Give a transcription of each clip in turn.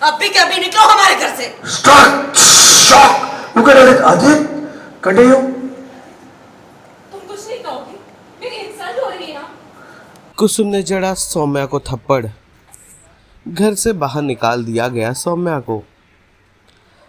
अभी के अभी निकलो हमारे घर से। Stop! Shock! Look at it, Adit. Continue. तुम कुछ नहीं कहोगे, मेरी इंसल्ट हो रही है यहाँ। कुसुम ने जड़ा सौम्या को थप्पड़। घर से बाहर निकाल दिया गया सौम्या को।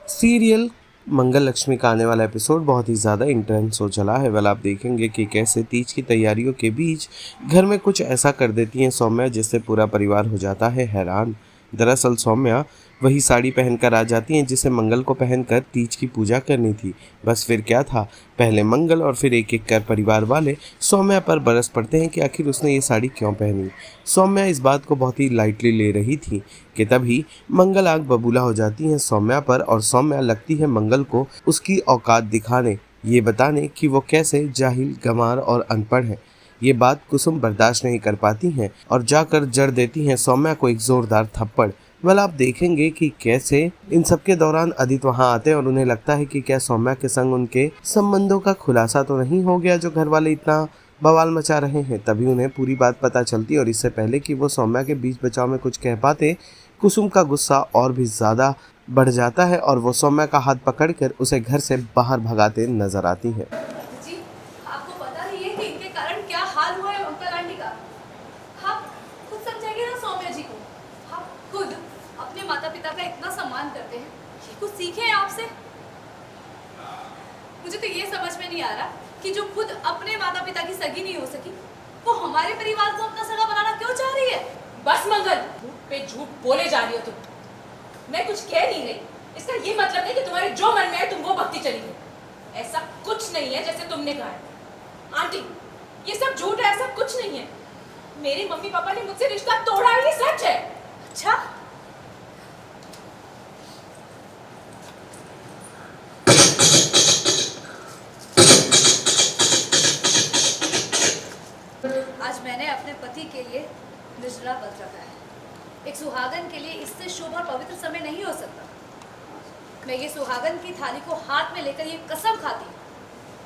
सीरियल मंगल लक्ष्मी का आने वाला एपिसोड बहुत ही ज़्यादा इंटेंस हो चला है। आप देखेंगे कि कैसे तीज की तैयारियों के बीच घर में कुछ ऐसा कर देती हैं सौम्या जिससे पूरा परिवार हो जाता है हैरान। दरअसल सौम्या वही साड़ी पहनकर आ जाती हैं जिसे मंगल को पहनकर तीज की पूजा करनी थी। बस फिर क्या था, पहले मंगल और फिर एक एक कर परिवार वाले सौम्या पर बरस पड़ते हैं कि आखिर उसने ये साड़ी क्यों पहनी। सौम्या इस बात को बहुत ही लाइटली ले रही थी कि तभी मंगल आग बबूला हो जाती हैं सौम्या पर और सौम्या लगती है मंगल को उसकी औकात दिखाने, ये बताने कि वो कैसे जाहिल, गंवार और अनपढ़ है। ये बात कुसुम बर्दाश्त नहीं कर पाती हैं और जाकर जड़ देती हैं सौम्या को एक जोरदार थप्पड़। आप देखेंगे कि कैसे इन सब के दौरान आदित्य वहां आते हैं और उन्हें लगता है कि क्या सौम्या के संग उनके संबंधों का खुलासा तो नहीं हो गया जो घर वाले इतना बवाल मचा रहे हैं। तभी उन्हें पूरी बात पता चलती और इससे पहले कि वो सौम्या के बीच बचाव में कुछ कह पाते, कुसुम का गुस्सा और भी ज़्यादा बढ़ जाता है और वो सौम्या का हाथ पकड़कर उसे घर से बाहर भगाते नजर आती है। जी, आपको पता ही है कि इनके कारण क्या हाल हुआ है अंकल आंटी का। आप खुद समझाइए ना सौम्या जी को। आप खुद अपने माता पिता का इतना सम्मान करते हैं, ये कुछ सीखे हैं आपसे। मुझे तो ये समझ में नहीं आ रहा कि जो खुद अपने माता पिता की सगी नहीं हो सकी, वो हमारे परिवार को अपना सगा बनाना क्यों चाह रही है। बस मंगल, झूठ पे झूठ बोले जा रही हो तुम। मैं कुछ कह नहीं रही, इसका ये मतलब नहीं कि तुम्हारे जो मन में है तुम वो भक्ति चली गई। ऐसा कुछ नहीं है जैसे तुमने कहा है। आंटी, ये सब झूठ है, ऐसा कुछ नहीं है। मेरे मम्मी पापा ने मुझसे रिश्ता तोड़ा है, ये सच है। अच्छा, आज मैंने अपने पति के लिए निर्जला व्रत रखा है। एक सुहागन के लिए इससे शुभ और पवित्र समय नहीं हो सकता। मैं ये सुहागन की थाली को हाथ में लेकर ये कसम खाती हूँ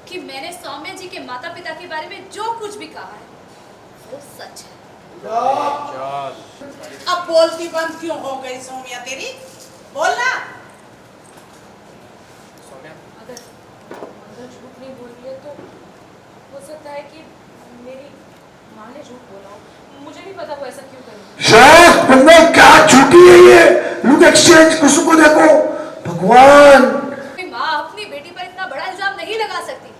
कि मैंने सौम्या जी के माता पिता के बारे में जो कुछ भी कहा है वो सच है। अब बोलती बंद क्यों हो गई सौम्या तेरी? बोलना। अगर मंगल झूठ नहीं बोल रही है तो हो सकता है कि मेरी माँ ने झूठ बोला हो। मुझे नहीं पता वो ऐसा क्यों करेगी। शायद बंदा क्या झूठी है ये। लुक एक्सचेंज कुसुम को देखो, भगवान। माँ अपनी बेटी पर इतना बड़ा इल्जाम नहीं लगा सकती।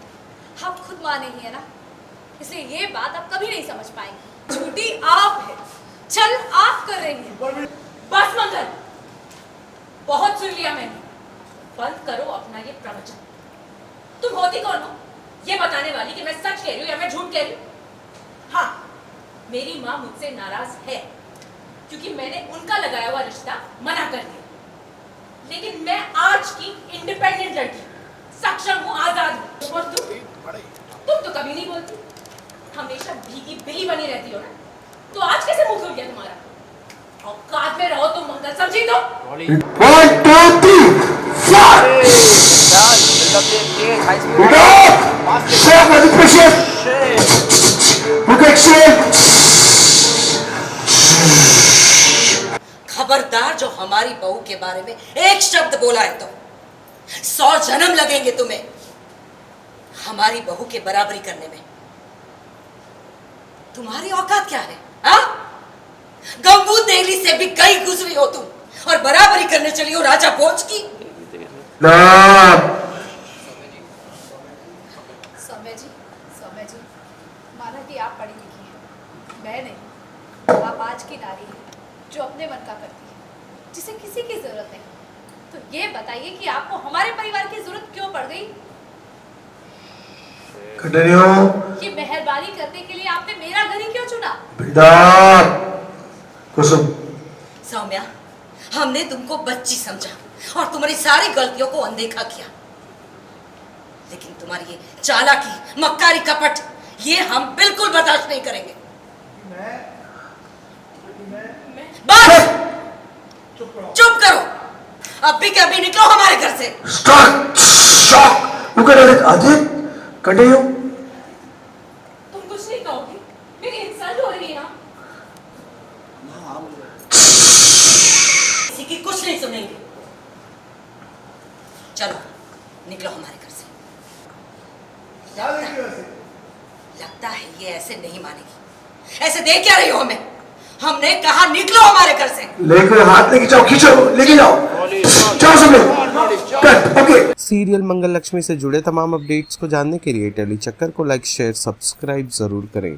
आप खुद माँ नहीं है ना, इसलिए ये बात आप कभी नहीं समझ पाएंगे। झूठी आप है, छल आप कर रही हैं। बस मंगल, बहुत सुन लिया मैंने। बंद करो अपना ये प्रवचन। तुम होती कौन हो ये बताने वाली कि मैं सच कह रही हूँ या मैं झूठ कह रही हूँ? हाँ, मेरी माँ मुझसे नाराज है क्योंकि मैंने उनका लगाया हुआ रिश्ता मना कर दिया। लेकिन मैं आज की इंडिपेंडेंट लड़की, सक्षम हूँ, आजाद हूँ। और तुम तो कभी नहीं बोलती, हमेशा भीगी बिल्ली बनी रहती हो ना। तो आज कैसे मुंह खुल गया तुम्हारा? औकात में रहो तुम मंगल, समझी तो? 1 2 3 4 खबरदार, जो हमारी बहू के बारे में एक शब्द बोला है तो 100 जन्म लगेंगे तुम्हें हमारी बहू के बराबरी करने में। तुम्हारी औकात क्या है? हाँ, गंगू तेली से भी कई गुजरी हो तुम और बराबरी करने चली हो राजा भोज की। सौम्या जी, माना कि आप पढ़ी लिखी हैं, मैं नहीं। आप आज की नारी हैं जो अपने मन का करती है, जिसे किसी की जरूरत नहीं। तो ये बताइए कि आपको हमारे परिवार की जरूरत क्यों पड़ गई? ये मेहरबानी करने के लिए आपने मेरा घर ही क्यों चुना? कुसुम, सौम्या, हमने तुमको बच्ची समझा और तुम्हारी सारी गलतियों को अनदेखा किया, लेकिन तुम्हारी ये चालाकी, मक्कारी, कपट, ये हम बिल्कुल बर्दाश्त नहीं करेंगे। बस चुप करो, अभी के अभी निकलो हमारे घर से। Stop! Shock! Look at it, Adit. Continue. तुम कुछ नहीं कहोगे, मेरी इंसल्ट हो रही है यहाँ। किसी की कुछ नहीं सुनेंगे। चलो निकलो हमारे घर से। लगता है ये ऐसे नहीं मानेगी। ऐसे देख क्या रही हो हमें? हमने कहा निकलो हमारे घर से। लेकर हाथ लेके जाओ, खींचो, लेके जाओ, जाओ सब लोग। Cut, okay. सीरियल मंगल लक्ष्मी से जुड़े तमाम अपडेट्स को जानने के लिए टेली चक्कर को लाइक शेयर सब्सक्राइब ज़रूर करें।